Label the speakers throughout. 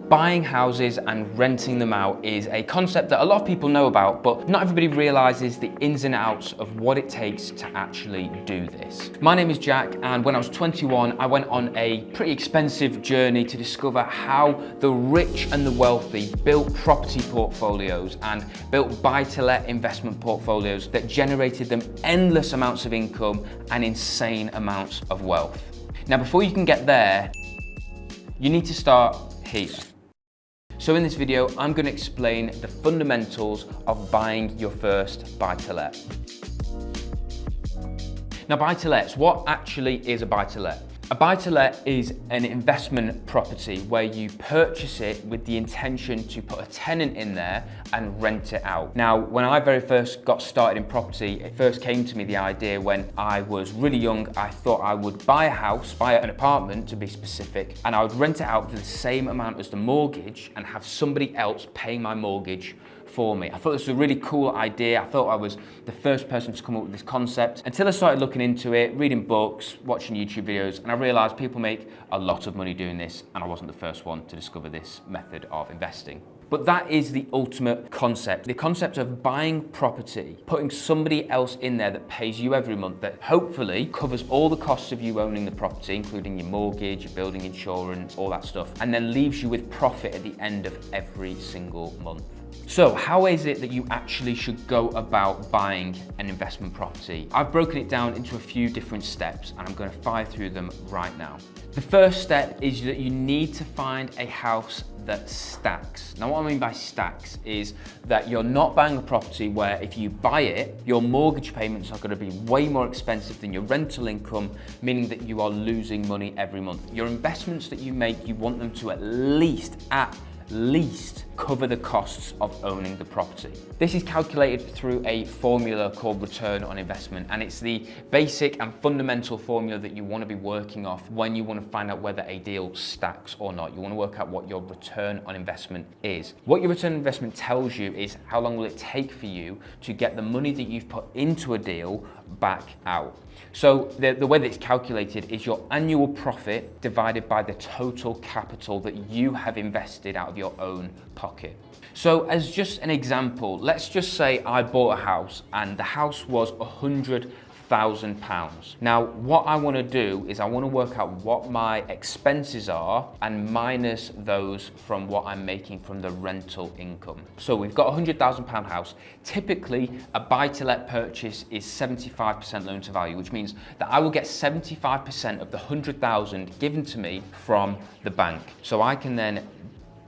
Speaker 1: Buying houses and renting them out is a concept that a lot of people know about, but not everybody realizes the ins and outs of what it takes to actually do this. My name is Jack, and when I was 21, I went on a pretty expensive journey to discover how the rich and the wealthy built property portfolios and built buy-to-let investment portfolios that generated them endless amounts of income and insane amounts of wealth. Now, before you can get there, you need to start here. So in this video, I'm going to explain the fundamentals of buying your first buy-to-let. Now, buy-to-lets, what actually is a buy-to-let? A buy-to-let is an investment property where you purchase it with the intention to put a tenant in there and rent it out. Now, when I very first got started in property, it first came to me the idea when I was really young. I thought I would buy a house, buy an apartment to be specific, and I would rent it out for the same amount as the mortgage and have somebody else pay my mortgage for me. I thought this was a really cool idea. I thought I was the first person to come up with this concept until I started looking into it, reading books, watching YouTube videos, and I realized people make a lot of money doing this, and I wasn't the first one to discover this method of investing. But that is the ultimate concept. The concept of buying property, putting somebody else in there that pays you every month, that hopefully covers all the costs of you owning the property, including your mortgage, your building insurance, all that stuff, and then leaves you with profit at the end of every single month. So how is it that you actually should go about buying an investment property? I've broken it down into a few different steps, and I'm going to fire through them right now. The first step is that you need to find a house that stacks. Now, what I mean by stacks is that you're not buying a property where if you buy it, your mortgage payments are going to be way more expensive than your rental income, meaning that you are losing money every month. Your investments that you make, you want them to at least cover the costs of owning the property. This is calculated through a formula called return on investment, and it's the basic and fundamental formula that you want to be working off when you want to find out whether a deal stacks or not. You want to work out what your return on investment is. What your return on investment tells you is how long will it take for you to get the money that you've put into a deal back out. So the way that it's calculated is your annual profit divided by the total capital that you have invested out of your own pocket. So as just an example, let's just say I bought a house and the house was £100,000. Now, what I want to do is I want to work out what my expenses are and minus those from what I'm making from the rental income. So we've got a £100,000 house. Typically, a buy-to-let purchase is 75% loan to value, which means that I will get 75% of the 100,000 given to me from the bank. So I can then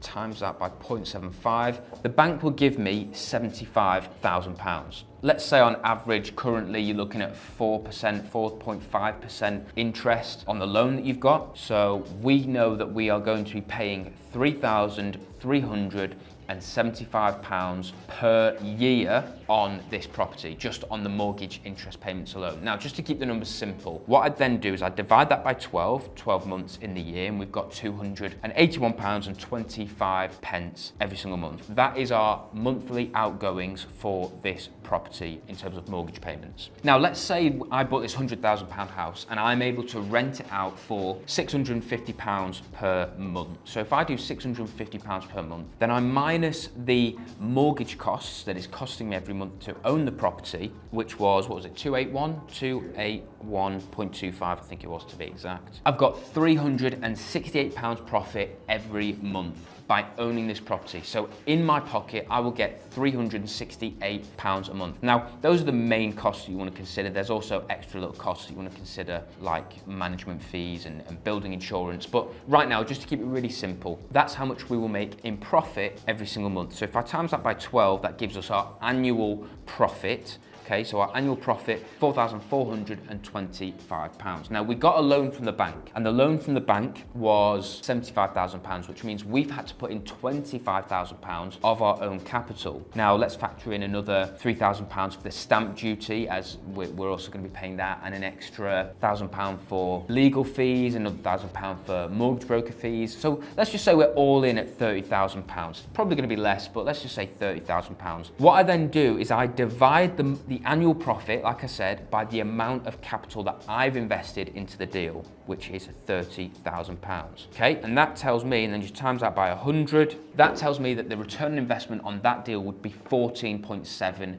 Speaker 1: times that by 0.75, the bank will give me £75,000. Let's say on average, currently you're looking at 4.5% interest on the loan that you've got. So we know that we are going to be paying £3,375 per year on this property, just on the mortgage interest payments alone. Now, just to keep the numbers simple, what I'd then do is I'd divide that by 12 months in the year, and we've got £281.25 every single month. That is our monthly outgoings for this property in terms of mortgage payments. Now, let's say I bought this £100,000 house and I'm able to rent it out for £650 per month. So if I do £650 per month, then I minus the mortgage costs that is costing me every month to own the property, which was, what was it, 281.25, I think it was to be exact. I've got £368 profit every month by owning this property. So in my pocket, I will get £368 a month. Now, those are the main costs that you want to consider. There's also extra little costs that you want to consider, like management fees and building insurance. But right now, just to keep it really simple, that's how much we will make in profit every single month. So if I times that by 12, that gives us our annual profit. Okay, so our annual profit, £4,425. Now, we got a loan from the bank, and the loan from the bank was £75,000, which means we've had to put in £25,000 of our own capital. Now, let's factor in another £3,000 for the stamp duty, as we're also going to be paying that, and an extra £1,000 for legal fees, another £1,000 for mortgage broker fees. So let's just say we're all in at £30,000. Probably going to be less, but let's just say £30,000. What I then do is I divide the the annual profit, like I said, by the amount of capital that I've invested into the deal, which is £30,000. Okay, and that tells me, and then you times that by 100, that tells me that the return on investment on that deal would be 14.75%.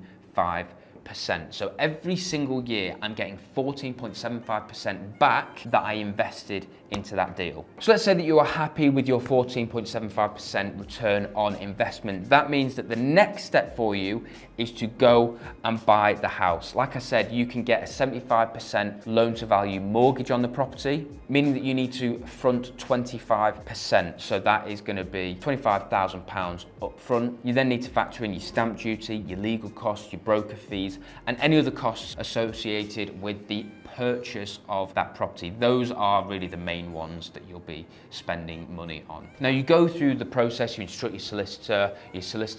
Speaker 1: So every single year, I'm getting 14.75% back that I invested into that deal. So let's say that you are happy with your 14.75% return on investment. That means that the next step for you is to go and buy the house. Like I said, you can get a 75% loan to value mortgage on the property, meaning that you need to front 25%. So that is going to be £25,000 up front. You then need to factor in your stamp duty, your legal costs, your broker fees, and any other costs associated with the purchase of that property. Those are really the main ones that you'll be spending money on. Now you go through the process, you instruct your solicitor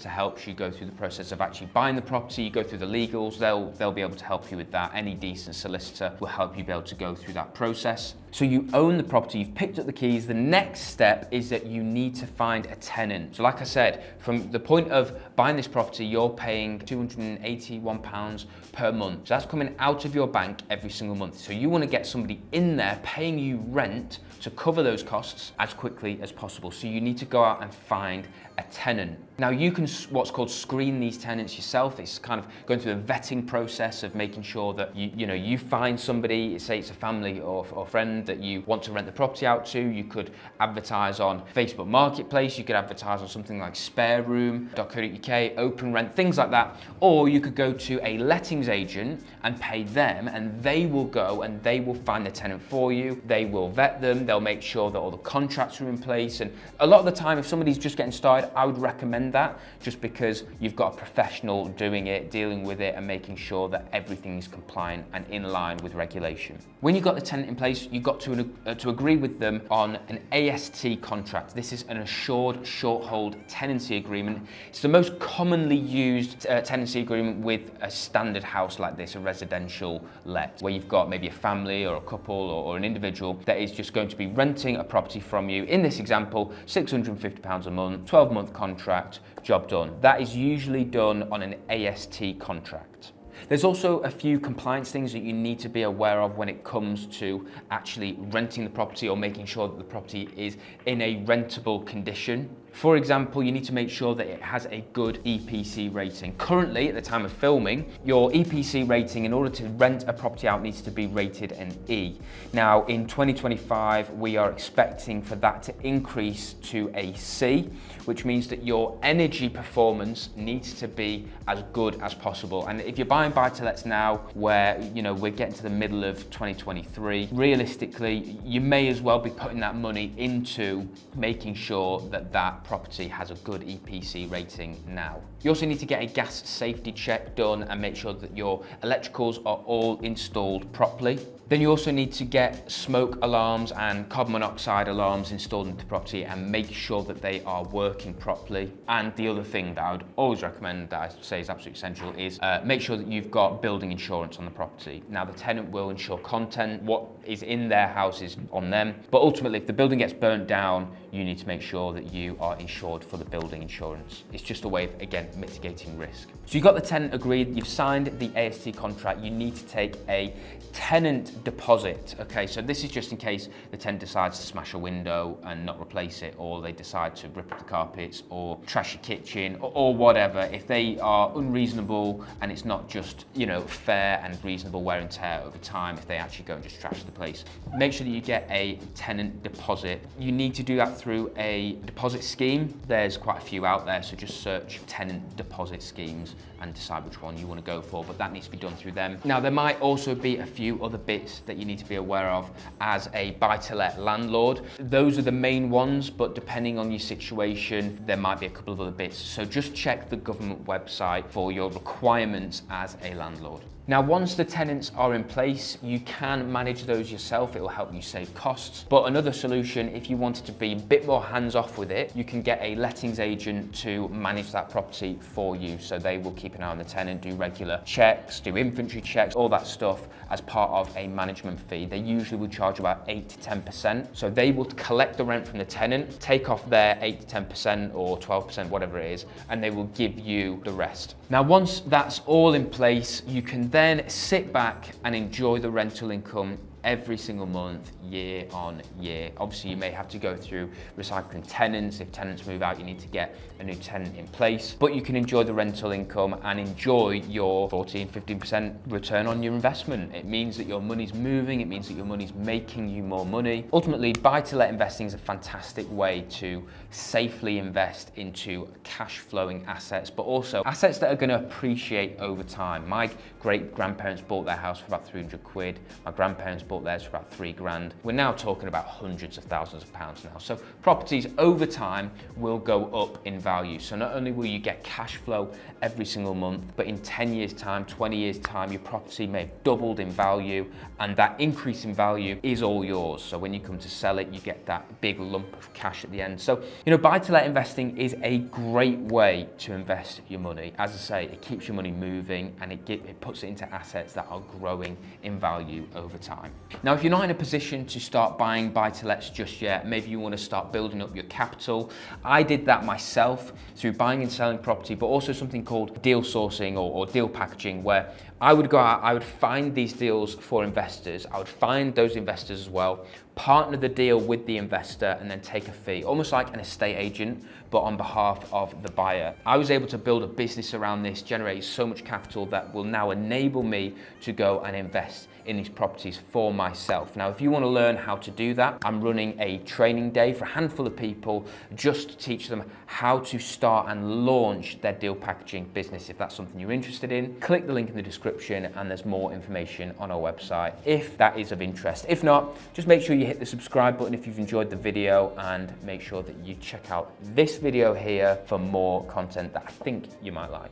Speaker 1: helps you go through the process of actually buying the property, you go through the legals, they'll be able to help you with that. Any decent solicitor will help you be able to go through that process. So you own the property, you've picked up the keys. The next step is that you need to find a tenant. So like I said, from the point of buying this property, you're paying £281 per month. So that's coming out of your bank every single month. So you want to get somebody in there paying you rent to cover those costs as quickly as possible. So you need to go out and find a tenant. Now you can what's called screen these tenants yourself. It's kind of going through the vetting process of making sure that you find somebody, say it's a family or friend that you want to rent the property out to. You could advertise on Facebook Marketplace, you could advertise on something like spareroom.co.uk, Open Rent, things like that. Or you could go to a lettings agent and pay them, and they will go and they will find the tenant for you. They will vet them, they'll make sure that all the contracts are in place. And a lot of the time, if somebody's just getting started, I would recommend that, just because you've got a professional doing it, dealing with it, and making sure that everything is compliant and in line with regulation. When you've got the tenant in place, you've got to agree with them on an AST contract. This is an assured short hold tenancy agreement. It's the most commonly used tenancy agreement with a standard house like this, a residential let, where you've got maybe a family or a couple or an individual that is just going to be renting a property from you. In this example, £650 a month, 12-month contract, job done. That is usually done on an AST contract. There's also a few compliance things that you need to be aware of when it comes to actually renting the property or making sure that the property is in a rentable condition. For example, you need to make sure that it has a good EPC rating. Currently, at the time of filming, your EPC rating in order to rent a property out needs to be rated an E. Now, in 2025, we are expecting for that to increase to a C, which means that your energy performance needs to be as good as possible. And if you're buying buy-to-lets now, where we're getting to the middle of 2023, realistically, you may as well be putting that money into making sure that that property has a good EPC rating now. You also need to get a gas safety check done and make sure that your electricals are all installed properly. Then you also need to get smoke alarms and carbon monoxide alarms installed into the property and make sure that they are working properly. And the other thing that I would always recommend, that I say is absolutely essential, is make sure that you've got building insurance on the property. Now, the tenant will insure content, what is in their house is on them, but ultimately if the building gets burnt down, you need to make sure that you are insured for the building insurance. It's just a way of, again, mitigating risk. So you've got the tenant agreed, you've signed the AST contract, you need to take a tenant deposit. Okay, so this is just in case the tenant decides to smash a window and not replace it, or they decide to rip up the carpets or trash your kitchen or whatever. If they are unreasonable and it's not just, fair and reasonable wear and tear over time, if they actually go and just trash the place, make sure that you get a tenant deposit. You need to do that through a deposit scheme. There's quite a few out there, so just search tenant deposit schemes and decide which one you want to go for, but that needs to be done through them. Now, there might also be a few other bits that you need to be aware of as a buy-to-let landlord. Those are the main ones, but depending on your situation, there might be a couple of other bits. So just check the government website for your requirements as a landlord. Now, once the tenants are in place, you can manage those yourself. It will help you save costs. But another solution, if you wanted to be a bit more hands-off with it, you can get a lettings agent to manage that property for you. So they will keep an eye on the tenant, do regular checks, do inventory checks, all that stuff as part of a management fee. They usually will charge about 8 to 10%. So they will collect the rent from the tenant, take off their 8 to 10% or 12%, whatever it is, and they will give you the rest. Now, once that's all in place, you can then sit back and enjoy the rental income every single month, year on year. Obviously, you may have to go through recycling tenants. If tenants move out, you need to get a new tenant in place, but you can enjoy the rental income and enjoy your 14, 15% return on your investment. It means that your money's moving. It means that your money's making you more money. Ultimately, buy-to-let investing is a fantastic way to safely invest into cash flowing assets, but also assets that are going to appreciate over time. My great-grandparents bought their house for about 300 quid. My grandparents bought theirs for about 3 grand. We're now talking about hundreds of thousands of pounds now. So properties over time will go up in value. So not only will you get cash flow every single month, but in 10 years time, 20 years time, your property may have doubled in value, and that increase in value is all yours. So when you come to sell it, you get that big lump of cash at the end. So, you know, buy-to-let investing is a great way to invest your money. As I say, it keeps your money moving and it puts it into assets that are growing in value over time. Now, if you're not in a position to start buying buy-to-lets just yet, maybe you want to start building up your capital. I did that myself through buying and selling property, but also something called deal sourcing or deal packaging, where I would go out, I would find these deals for investors, I would find those investors as well, partner the deal with the investor, and then take a fee, almost like an estate agent, but on behalf of the buyer. I was able to build a business around this, generate so much capital that will now enable me to go and invest in these properties for myself. Now, if you want to learn how to do that, I'm running a training day for a handful of people just to teach them how to start and launch their deal packaging business. If that's something you're interested in, click the link in the description and there's more information on our website if that is of interest. If not, just make sure you hit the subscribe button if you've enjoyed the video, and make sure that you check out this video here for more content that I think you might like.